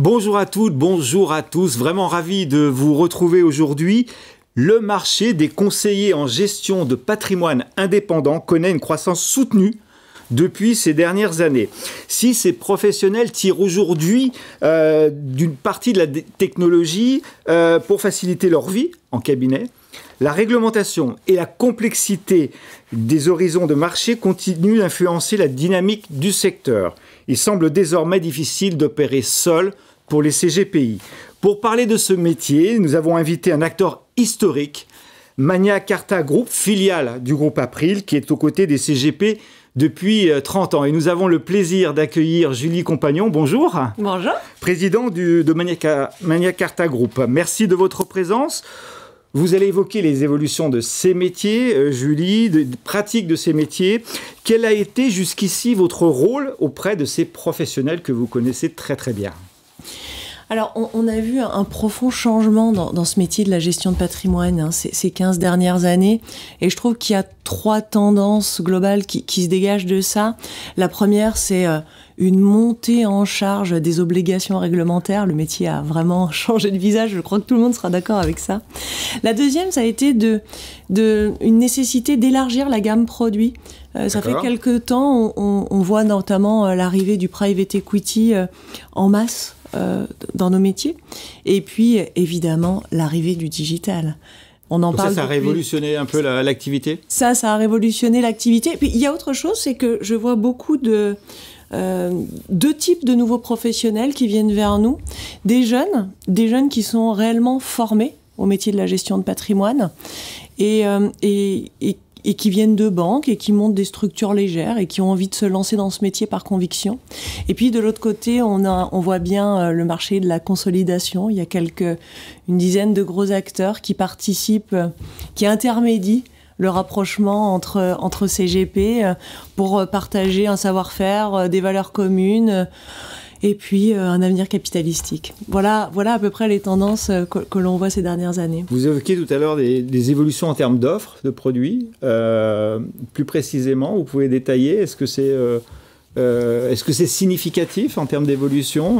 Bonjour à toutes, bonjour à tous. Vraiment ravi de vous retrouver aujourd'hui. Le marché des conseillers en gestion de patrimoine indépendant connaît une croissance soutenue depuis ces dernières années. Si ces professionnels tirent aujourd'hui d'une partie de la technologie pour faciliter leur vie en cabinet, la réglementation et la complexité des horizons de marché continuent d'influencer la dynamique du secteur. Il semble désormais difficile d'opérer seul pour les CGPI. Pour parler de ce métier, nous avons invité un acteur historique, Magna Carta Group, filiale du groupe April, qui est aux côtés des CGP depuis 30 ans. Et nous avons le plaisir d'accueillir Julie Compagnon. Bonjour. Bonjour. Président de Magna Carta Group. Merci de votre présence. Vous allez évoquer les évolutions de ces métiers, Julie, des pratiques de ces métiers. Quel a été jusqu'ici votre rôle auprès de ces professionnels que vous connaissez très très bien ? Alors, on a vu un profond changement dans ce métier de la gestion de patrimoine ces 15 dernières années. Et je trouve qu'il y a 3 tendances globales qui se dégagent de ça. La première, c'est une montée en charge des obligations réglementaires. Le métier a vraiment changé de visage. Je crois que tout le monde sera d'accord avec ça. La deuxième, ça a été une nécessité d'élargir la gamme produits. Ça fait quelques temps, on voit notamment l'arrivée du private equity en masse dans nos métiers. Et puis, évidemment, l'arrivée du digital. On en parle. Ça a révolutionné un peu l'activité ? Ça a révolutionné l'activité. Et puis, il y a autre chose, c'est que je vois beaucoup deux types de nouveaux professionnels qui viennent vers nous. Des jeunes qui sont réellement formés au métier de la gestion de patrimoine et qui viennent de banques et qui montent des structures légères et qui ont envie de se lancer dans ce métier par conviction. Et puis de l'autre côté, on voit bien le marché de la consolidation. Il y a une dizaine de gros acteurs qui participent, qui intermédient le rapprochement entre CGP pour partager un savoir-faire, des valeurs communes et puis un avenir capitalistique. Voilà à peu près les tendances que l'on voit ces dernières années. Vous évoquiez tout à l'heure des évolutions en termes d'offres, de produits. Plus précisément, vous pouvez détailler, est-ce que c'est significatif en termes d'évolution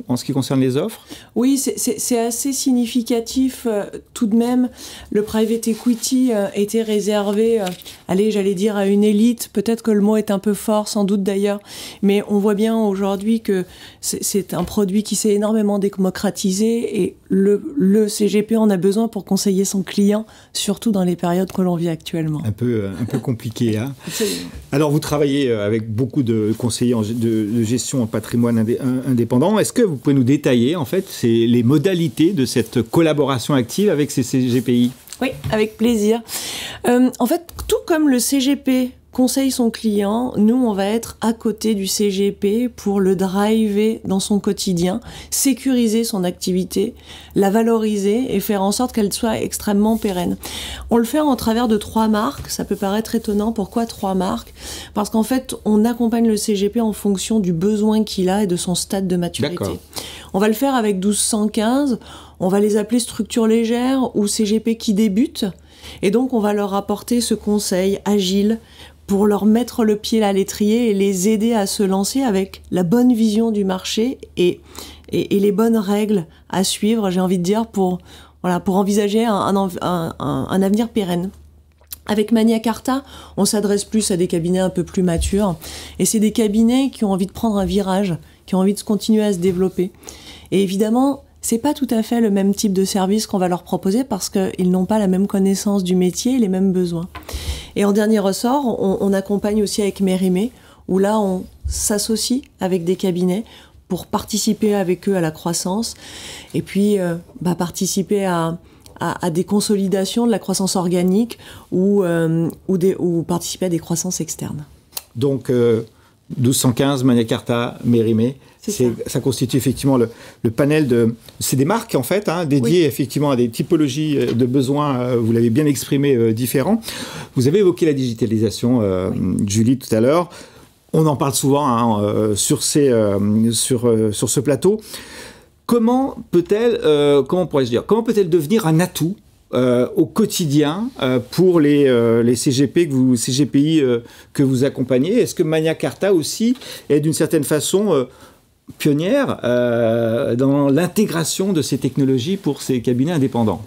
en ce qui concerne les offres ? Oui, c'est assez significatif tout de même. Le private equity était réservé, j'allais dire à une élite. Peut-être que le mot est un peu fort, sans doute d'ailleurs. Mais on voit bien aujourd'hui que c'est un produit qui s'est énormément démocratisé et le CGP en a besoin pour conseiller son client, surtout dans les périodes que l'on vit actuellement. Un peu compliqué, hein ? Absolument. Alors, vous travaillez avec beaucoup de conseillers de gestion en patrimoine indépendant. Est-ce que vous pouvez nous détailler, en fait, les modalités de cette collaboration active avec ces CGPI ? Oui, avec plaisir. En fait, tout comme le CGP conseille son client, nous, on va être à côté du CGP pour le driver dans son quotidien, sécuriser son activité, la valoriser et faire en sorte qu'elle soit extrêmement pérenne. On le fait en travers de 3 marques. Ça peut paraître étonnant. Pourquoi 3 marques ? Parce qu'en fait, on accompagne le CGP en fonction du besoin qu'il a et de son stade de maturité. D'accord. On va le faire avec 1215. On va les appeler structures légères ou CGP qui débutent. Et donc, on va leur apporter ce conseil agile pour leur mettre le pied à l'étrier et les aider à se lancer avec la bonne vision du marché et les bonnes règles à suivre, j'ai envie de dire, pour envisager un avenir pérenne. Avec Magna Carta, on s'adresse plus à des cabinets un peu plus matures. Et c'est des cabinets qui ont envie de prendre un virage, qui ont envie de continuer à se développer. Et évidemment, c'est pas tout à fait le même type de service qu'on va leur proposer parce qu'ils n'ont pas la même connaissance du métier et les mêmes besoins. Et en dernier ressort, on accompagne aussi avec Mérimée, où là, on s'associe avec des cabinets pour participer avec eux à la croissance et puis participer à des consolidations de la croissance organique ou participer à des croissances externes. Donc, 1215, Magna Carta, Mérimée, ça constitue effectivement le panel de... C'est des marques, en fait, dédiées effectivement à des typologies de besoins, vous l'avez bien exprimé, différents. Vous avez évoqué la digitalisation, Julie, tout à l'heure. On en parle souvent sur ce plateau. Comment peut-elle devenir un atout au quotidien pour les CGP CGPI que vous accompagnez? Est-ce que Magna Carta aussi est d'une certaine façon pionnière dans l'intégration de ces technologies pour ces cabinets indépendants?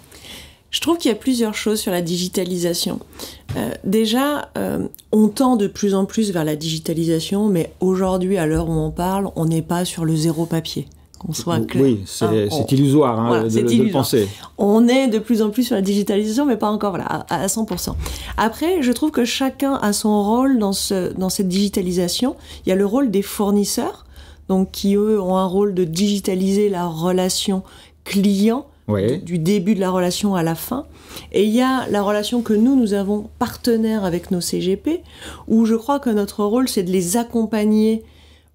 Je trouve qu'il y a plusieurs choses sur la digitalisation. Déjà, on tend de plus en plus vers la digitalisation, mais aujourd'hui, à l'heure où on parle, on n'est pas sur le zéro papier. Qu'on soit clair. Oui, c'est illusoire voilà, de le penser. On est de plus en plus sur la digitalisation, mais pas encore voilà, à 100%. Après, je trouve que chacun a son rôle dans cette digitalisation. Il y a le rôle des fournisseurs, donc qui, eux, ont un rôle de digitaliser la relation client, ouais. du début de la relation à la fin. Et il y a la relation que nous avons partenaire avec nos CGP, où je crois que notre rôle, c'est de les accompagner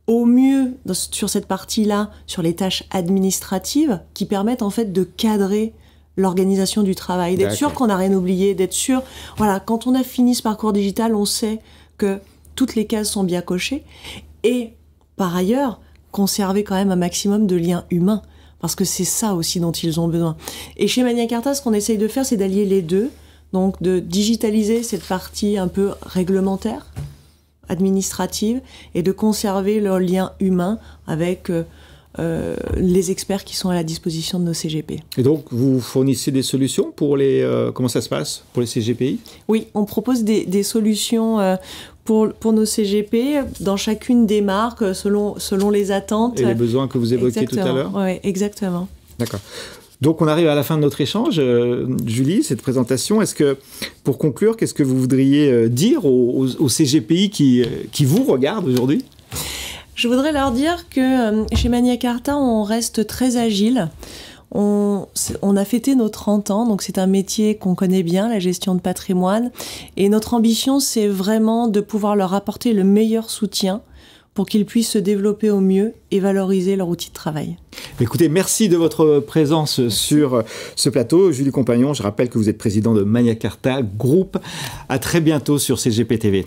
au mieux sur cette partie-là, sur les tâches administratives qui permettent en fait de cadrer l'organisation du travail, d'être sûr qu'on n'a rien oublié, d'être sûr, voilà, quand on a fini ce parcours digital, on sait que toutes les cases sont bien cochées et par ailleurs, conserver quand même un maximum de liens humains parce que c'est ça aussi dont ils ont besoin. Et chez Magna Carta, ce qu'on essaye de faire, c'est d'allier les deux, donc de digitaliser cette partie un peu réglementaire, administrative, et de conserver leur lien humain avec les experts qui sont à la disposition de nos CGP. Et donc, vous fournissez des solutions pour les... comment ça se passe pour les CGPI? Oui, on propose des solutions pour nos CGP dans chacune des marques selon les attentes. Et les besoins que vous évoquiez tout à l'heure? Oui, exactement. D'accord. Donc on arrive à la fin de notre échange. Julie, cette présentation, est-ce que, pour conclure, qu'est-ce que vous voudriez dire aux CGPI qui vous regardent aujourd'hui? Je voudrais leur dire que chez Magna Carta, on reste très agile. On a fêté nos 30 ans, donc c'est un métier qu'on connaît bien, la gestion de patrimoine. Et notre ambition, c'est vraiment de pouvoir leur apporter le meilleur soutien pour qu'ils puissent se développer au mieux et valoriser leur outil de travail. Écoutez, merci de votre présence sur ce plateau. Julie Compagnon, je rappelle que vous êtes président de Magna Carta Group. À très bientôt sur CGP TV.